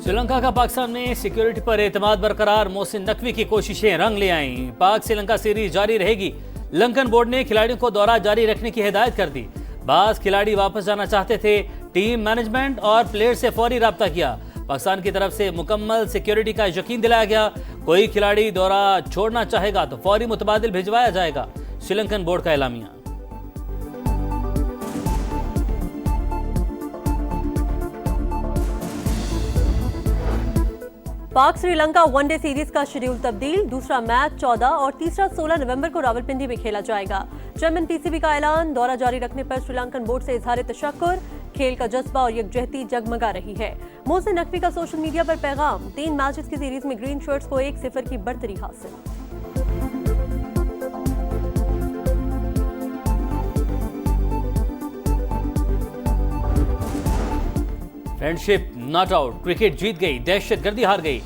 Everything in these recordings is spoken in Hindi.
श्रीलंका का पाकिस्तान में सिक्योरिटी पर एतमाद बरकरार, मोहसिन नकवी की कोशिशें रंग ले आईं। पाक श्रीलंका सीरीज जारी रहेगी। लंकन बोर्ड ने खिलाड़ियों को दौरा जारी रखने की हिदायत कर दी। बाज खिलाड़ी वापस जाना चाहते थे। टीम मैनेजमेंट और प्लेयर से फौरी राब्ता किया। पाकिस्तान की तरफ से मुकम्मल सिक्योरिटी का यकीन दिलाया गया। कोई खिलाड़ी दौरा छोड़ना चाहेगा तो फौरी मुतबादिल भिजवाया जाएगा। श्रीलंकन बोर्ड का एलामिया। पाक श्रीलंका वनडे सीरीज का शेड्यूल तब्दील। दूसरा मैच 14 और तीसरा 16 नवंबर को रावलपिंडी में खेला जाएगा। चेयरमैन पीसीबी का ऐलान, दौरा जारी रखने पर श्रीलंकन बोर्ड से इजहार तशक्कुर। खेल का जज्बा और यकजहती जगमगा रही है। मोहसिन नकवी का सोशल मीडिया पर पैगाम, 3 मैचेस की सीरीज में ग्रीन शर्ट्स को 1-0 की बढ़तरी हासिल। फ्रेंडशिप नॉट आउट, क्रिकेट जीत गई, दहशतगर्दी हार गई।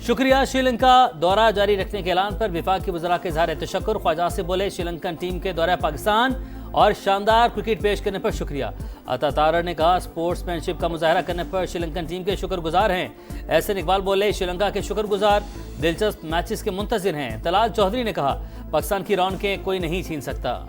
शुक्रिया। श्रीलंका दौरा जारी रखने के ऐलान पर विफाक के वज़रा के इज़हार तशक्कुर। ख्वाजा से बोले, श्रीलंकन टीम के दौरे पाकिस्तान और शानदार क्रिकेट पेश करने पर शुक्रिया। अता तारर ने कहा, स्पोर्ट्समैनशिप का मुजाहरा करने पर श्रीलंकन टीम के शुक्रगुजार हैं। एहसन इकबाल बोले, श्रीलंका के शुक्रगुजार, दिलचस्प मैचेस के मुंतज़िर हैं। तलाल चौधरी ने कहा, पाकिस्तान की रौनकें कोई नहीं छीन सकता।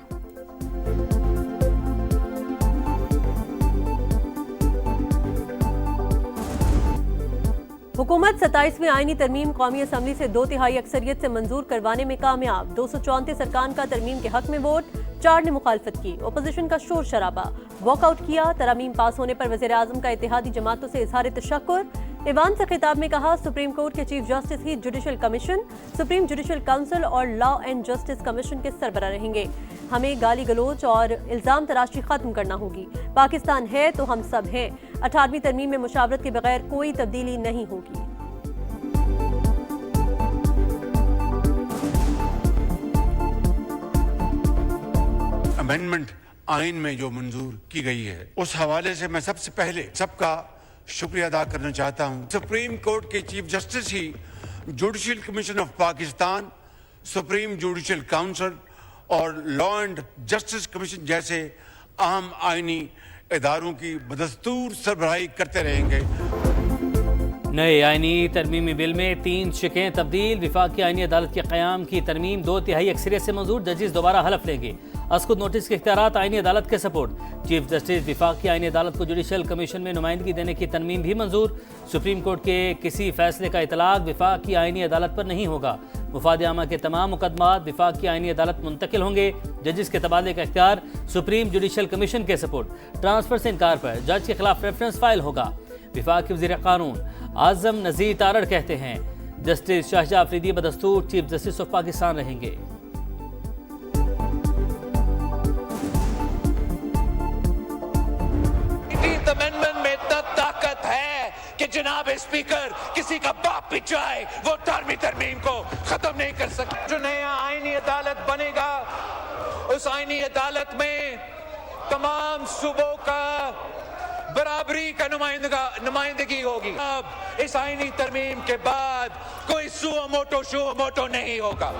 हुकूमत 27वीं आईनी तरमीम कौमी असम्बली से 2/3 अक्सरियत से मंजूर करवाने में कामयाब। 234 अरकान का तरमीम के हक में वोट, 4 ने मुखालफत की। ओपोजिशन का शोर शराबा, वॉकआउट किया। तरमीम पास होने पर वज़ीर आज़म का इत्तेहादी जमातों से इजहार तशक्कुर। ईवान से खिताब में कहा, सुप्रीम कोर्ट के चीफ जस्टिस ही judicial commission, supreme judicial council और लॉ एंड जस्टिस कमीशन के सरबराह रहेंगे। हमें गाली गलोच और इल्जाम तराशी खत्म करना होगी। पाकिस्तान है तो हम सब हैं। 18वीं तरमीम में मुशावरत के बगैर कोई तब्दीली नहीं होगी। अमेंडमेंट आइन में जो मंजूर की गई है, उस हवाले से मैं सबसे पहले सबका शुक्रिया अदा करना चाहता हूं। सुप्रीम कोर्ट के चीफ जस्टिस ही judicial commission of Pakistan, supreme judicial council और लॉ एंड जस्टिस कमीशन जैसे अहम आईनी इदारों की बदस्तूर सरबराही करते रहेंगे। नए आईनी तरमीमी बिल में 3 शिकें तब्दील। विफाक की आईनी अदालत के क़याम की तरमीम 2/3 अक्सरियत से मंजूर। जजेस दोबारा हलफ लेंगे। अस्कुद नोटिस के इख्तियारात आईनी अदालत के सपोर्ट। चीफ जस्टिस विफाक की आईनी अदालत को जुडिशल कमीशन में नुमाइंदगी देने की तरमीम भी मंजूर। सुप्रीम कोर्ट के किसी फैसले का इतलाक विफाक की आईनी अदालत पर नहीं होगा। मुफाद आमा के तमाम मुकदमात विफाक की आईनी अदालत मुंतकिल होंगे। जजेस के तबादले का इख्तियार सुप्रीम जुडिशल कमीशन के सपोर्ट। ट्रांसफर से इनकार पर जज के खिलाफ रेफरेंस फाइल होगा। विफाक के वज़ीर कानून आज़म नज़ीर तारड़ कहते हैं, जस्टिस शाहजहां अफरीदी बदस्तूर चीफ जस्टिस ऑफ पाकिस्तान रहेंगे। अमेंडमेंट में इतना ताकत है कि जनाब स्पीकर किसी का बाप भी चाहे वो तरमीम को खत्म नहीं कर सकते। जो नया आईनी अदालत बनेगा, उस आईनी अदालत में तमाम सूबों का बराबरी का नुमाइंदगी होगी। अब इस आईनी तरमीम के बाद कोई सुओ मोटो नहीं होगा।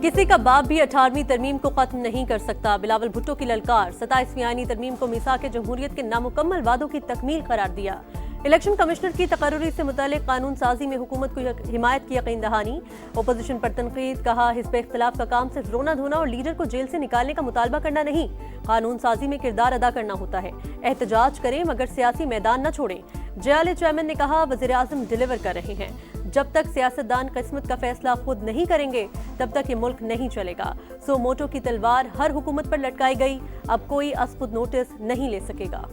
किसी का बाप भी 18वीं तरमीम को खत्म नहीं कर सकता। बिलावल भुट्टो की ललकार, 27वीं आईनी तरमीम को मीसाक जमहूरियत के नामुकम्मल वादों की तकमील करार दिया। इलेक्शन कमिश्नर की तकर्रुरी से मुतालिक कानून साजी में हुकूमत को हिमायत की यकीन दहानी। ओपोजिशन पर तनकीद, कहा हिस्ब इख्तिलाफ का काम सिर्फ रोना धोना और लीडर को जेल से निकालने का मुतालबा करना नहीं, कानून साजी में किरदार अदा करना होता है। एहतजाज करें मगर सियासी मैदान न छोड़ें। JLA चेयरमैन ने कहा, वज़ीर आज़म डिलीवर कर रहे हैं। जब तक सियासतदान किस्मत का फैसला खुद नहीं करेंगे तब तक ये मुल्क नहीं चलेगा। सो मोटो की तलवार हर हुकूमत पर लटकाई गई, अब कोई अस्कुद नोटिस नहीं ले सकेगा।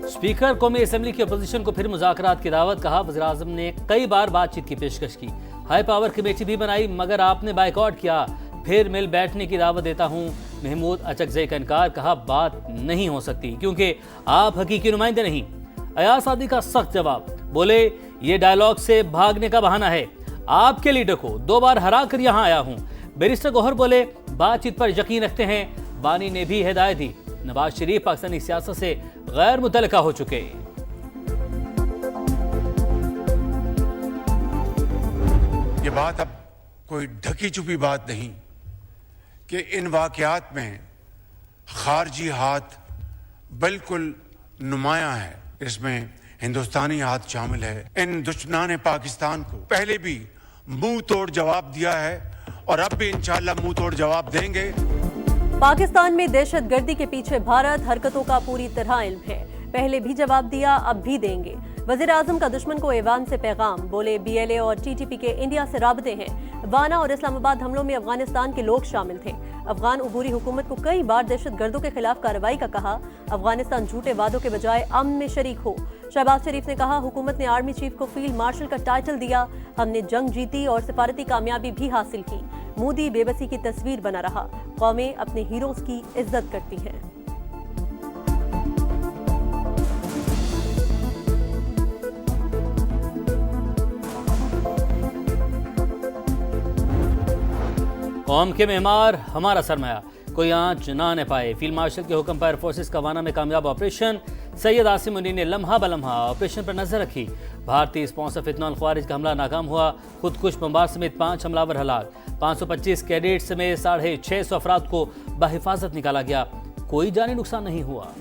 स्पीकर कौमी असम्बली की अपोजिशन को फिर मुज़ाकरात की दावत। कहा, वज़ीर आज़म ने कई बार बातचीत की पेशकश की, हाई पावर कमेटी भी बनाई मगर आपने बाइकआउट किया। फिर मिल बैठने की दावत देता हूँ। महमूद अचकज़ई का इनकार। कहा, बात नहीं हो सकती क्योंकि आप हकीकी नुमाइंदे नहीं। अयाज सादी का सख्त जवाब, बोले ये डायलॉग से भागने का बहाना है। आपके लीडर को 2 बार हरा कर यहाँ आया हूँ। बैरिस्टर गौहर बोले, बातचीत पर यकीन रखते हैं। बानी ने भी हिदायत दी। नवाज शरीफ पाकिस्तानी सियासत से गैर मुतल्लिका हो चुके। ये बात अब कोई ढकी छुपी बात नहीं कि इन वाकयात में खारजी हाथ बिल्कुल नुमाया है। इसमें हिंदुस्तानी हाथ शामिल है। इन दुश्मनाने पाकिस्तान को पहले भी मुंह तोड़ जवाब दिया है और अब भी इंशाल्लाह मुंह तोड़ जवाब देंगे। पाकिस्तान में दहशतगर्दी के पीछे भारत हरकतों का पूरी तरह इल्म है। पहले भी जवाब दिया, अब भी देंगे। वजीर आजम का दुश्मन को ऐवान से पैगाम, बोले BLA और TTP के इंडिया से राबते हैं। वाना और इस्लामाबाद हमलों में अफगानिस्तान के लोग शामिल थे। अफगान उबूरी हुकूमत को कई बार दहशतगर्दों के खिलाफ कार्रवाई का कहा। अफगानिस्तान झूठे वादों के बजाय अमन में शरीक हो। शहबाज शरीफ ने कहा, हुकूमत ने आर्मी चीफ को फील्ड मार्शल का टाइटल दिया। हमने जंग जीती और सिफारती कामयाबी भी हासिल की। मोदी बेबसी की तस्वीर बना रहा। कौमें अपने हीरोज की इज्जत करती हैं। कौम के मेहमान हमारा सरमाया, कोई आंच ना आने पाए। फील्ड मार्शल के हुक्म पर फोर्सेस का वाना में कामयाब ऑपरेशन। सैयद आसिम मुनीर ने लम्हा बलम्हा ऑपरेशन पर नजर रखी। भारतीय स्पॉन्सर फितनल ख्वारिज का हमला नाकाम हुआ। खुदकुश बमबार समेत 5 हमलावर हलाक। 525 कैडेट समेत 650 अफराद को बहिफाजत निकाला गया। कोई जानी नुकसान नहीं हुआ।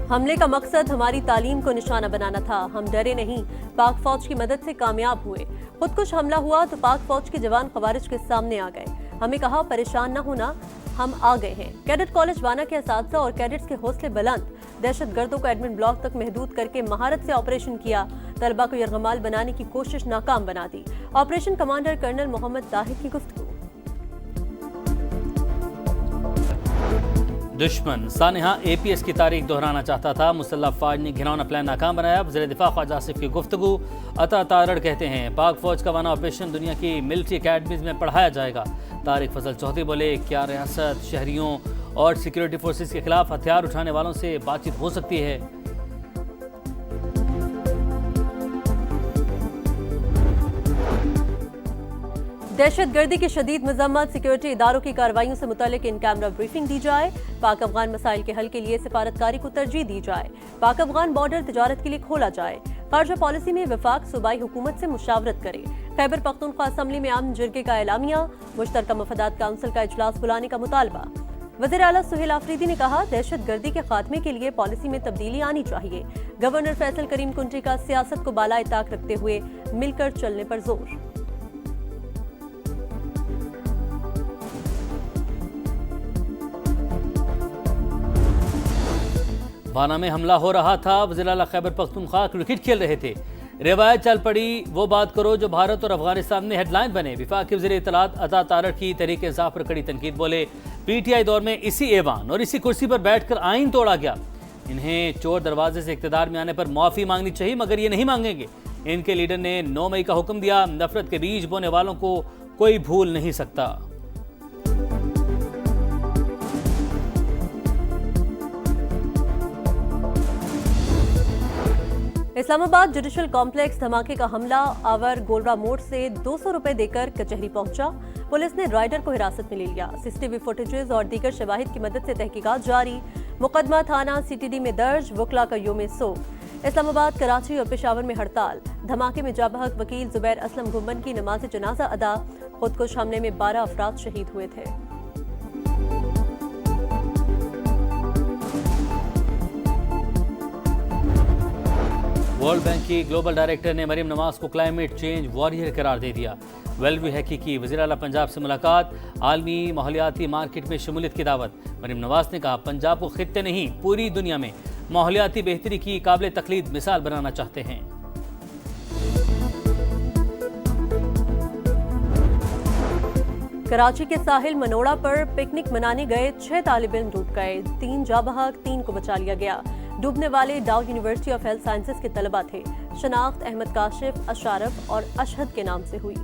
हमले का मकसद हमारी तालीम को निशाना बनाना था। हम डरे नहीं, पाक फौज की मदद से कामयाब हुए। खुदकुश हमला हुआ तो पाक फौज के जवान खवारिज के सामने आ गए। हमें कहा, परेशान न होना, हम आ गए हैं। कैडेट कॉलेज वाना के असातिज़ा और कैडेट्स के हौसले बुलंद। दहशतगर्दों को एडमिन ब्लॉक तक महदूद करके महारत से ऑपरेशन किया। तलबा को यरगमाल बनाने की कोशिश नाकाम बना दी। Operation commander colonel Mohammad Tahir की गुफ्तगू। दुश्मन सानेहा APS की तारीख दोहराना चाहता था। मुसल्लह फौज ने घिनौना प्लान नाकाम बनाया। वज़ीर दिफा ख्वाजा आसिफ की गुफ्तगू। अता तारड़ कहते हैं, पाक फौज का वाना ऑपरेशन दुनिया की मिलिट्री अकेडमीज में पढ़ाया जाएगा। तारिक फजल चौधरी बोले, क्या रियासत शहरियों और सिक्योरिटी फोर्सेस के खिलाफ हथियार उठाने वालों से बातचीत हो सकती है? दहशतगर्दी की शदीद मजम्मत। सिक्योरिटी इदारों की कार्रवाइयों से मुतालिक इन कैमरा ब्रीफिंग दी जाए। पाक अफगान मसाइल के हल के लिए सिफारतकारी को तरजीह दी जाए। पाक अफगान बॉर्डर तिजारत के लिए खोला जाए। खारजा पॉलिसी में वफाक सूबाई हुकूमत से मुशावरत करे। खैबर पख्तूनख्वा असम्बली में आम जिरगे का एलामिया। मुश्तरका मफादात काउंसिल का इजलास बुलाने का मुतालबा। वज़ीर आला सुहेल आफरीदी ने कहा, दहशतगर्दी के खात्मे के लिए पॉलिसी में तब्दीली आनी चाहिए। गवर्नर फैसल करीम कुंटी का सियासत को बालाए ताक रखते हुए मिलकर चलने पर जोर। वाना में हमला हो रहा था। वज़ीर आला खैबर पख्तूनख्वा क्रिकेट खेल रहे थे। रिवायत चल पड़ी, वो बात करो जो भारत और अफगानिस्तान में हेडलाइन बने। विफाक के वज़ीर इत्तलात अता तारड़ की तहरीक इंसाफ पर कड़ी तनकीद। बोले, PTI दौर में इसी ऐवान और इसी कुर्सी पर बैठकर आइन तोड़ा गया। इन्हें चोर दरवाजे से इक़्तिदार में आने पर माफ़ी मांगनी चाहिए, मगर ये नहीं मांगेंगे। इनके लीडर ने 9 मई का हुक्म दिया। नफरत के बीज बोने वालों को कोई भूल नहीं सकता। इस्लामाबाद जुडिशल कॉम्प्लेक्स धमाके का हमला आवर गोलरा मोड़ से 200 रुपए देकर कचहरी पहुंचा। पुलिस ने राइडर को हिरासत में ले लिया। CCTV फुटेजेस और दीगर शवाहिद की मदद से तहकीकात जारी। मुकदमा थाना CTD में दर्ज। वकला का योम सोग। इस्लामाबाद, कराची और पेशावर में हड़ताल। धमाके में जाबहक वकील जुबैर असलम गुम्बन की नमाज जनाजा अदा। खुदकुश हमले में 12 अफराद शहीद हुए थे। वर्ल्ड बैंक की ग्लोबल डायरेक्टर ने मरीम नवाज को क्लाइमेट चेंज वॉरियर करार दे दिया। वेलवी हैकी की वज़ीर आला पंजाब से मुलाकात। आलमी माहौलियाती मार्केट में शमूलियत की दावत। मरीम नवाज ने कहा, पंजाब को खित्ते नहीं पूरी दुनिया में माहौलियाती बेहतरी की काबिल तकलीद मिसाल बनाना चाहते हैं। कराची के साहिल मनोड़ा पर पिकनिक मनाने गए 6 तालिब इल्म डूब गए। 3 जाबहक, 3 को बचा लिया गया। डूबने वाले डाउ यूनिवर्सिटी ऑफ हेल्थ साइंसेज के तलबा थे। शनाख्त अहमद काशिफ, अशारफ और अशहद के नाम से हुई।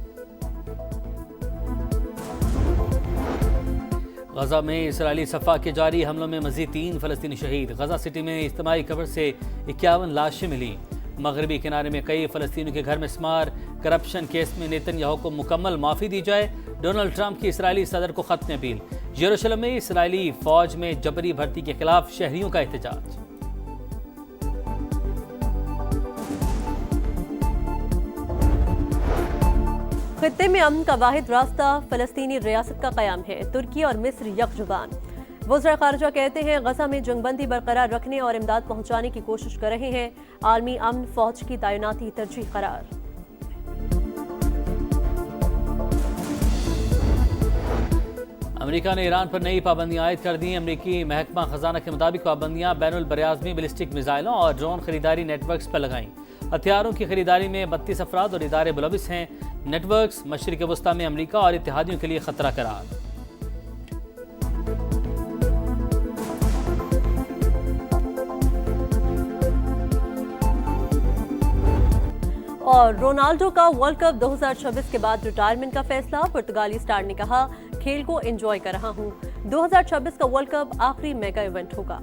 गजा में इसराइली सफ़ा के जारी हमलों में मज़ीद 3 फ़लस्तीनी शहीद। गजा सिटी में इज्तिमाई कब्र से 51 लाशें मिली। मगरबी किनारे में कई फ़लस्तीनियों के घर में स्मार। करप्शन केस में नेतन्याहू को मुकम्मल माफ़ी दी जाए। डोनाल्ड ट्रंप की इसराइली सदर को ख़त में अपील। यरूशलेम में इसराइली फ़ौज में जबरी भर्ती के खिलाफ शहरियों का एहतजाज। खित्ते में अमन का वाहिद रास्ता फलस्तीनी रियासत का कयाम है। तुर्की और मिस्र यकजुबान। वज़ीर ख़ारिजा कहते हैं गजा में जंगबंदी बरकरार रखने और इमदाद पहुंचाने की कोशिश कर रहे हैं। आलमी अमन फौज की तैनाती तरजीह करार। अमेरिका ने ईरान पर नई पाबंदियां आयद कर दी। अमेरिकी महकमा खजाना के मुताबिक पाबंदियां बैनुल बरियाज़मी बैलिस्टिक मिसाइलों और ड्रोन खरीदारी नेटवर्क्स पर लगाईं। हथियारों की खरीदारी में 32 अफराद और इदारे मुलविस हैं। नेटवर्क्स मशरिक़ वस्ता में अमेरिका और इत्तेहादियों के लिए खतरा करार। और रोनाल्डो का वर्ल्ड कप 2026 के बाद रिटायरमेंट का फैसला। पुर्तगाली स्टार ने कहा, खेल को एंजॉय कर रहा हूं। 2026 का वर्ल्ड कप आखिरी मेगा इवेंट होगा।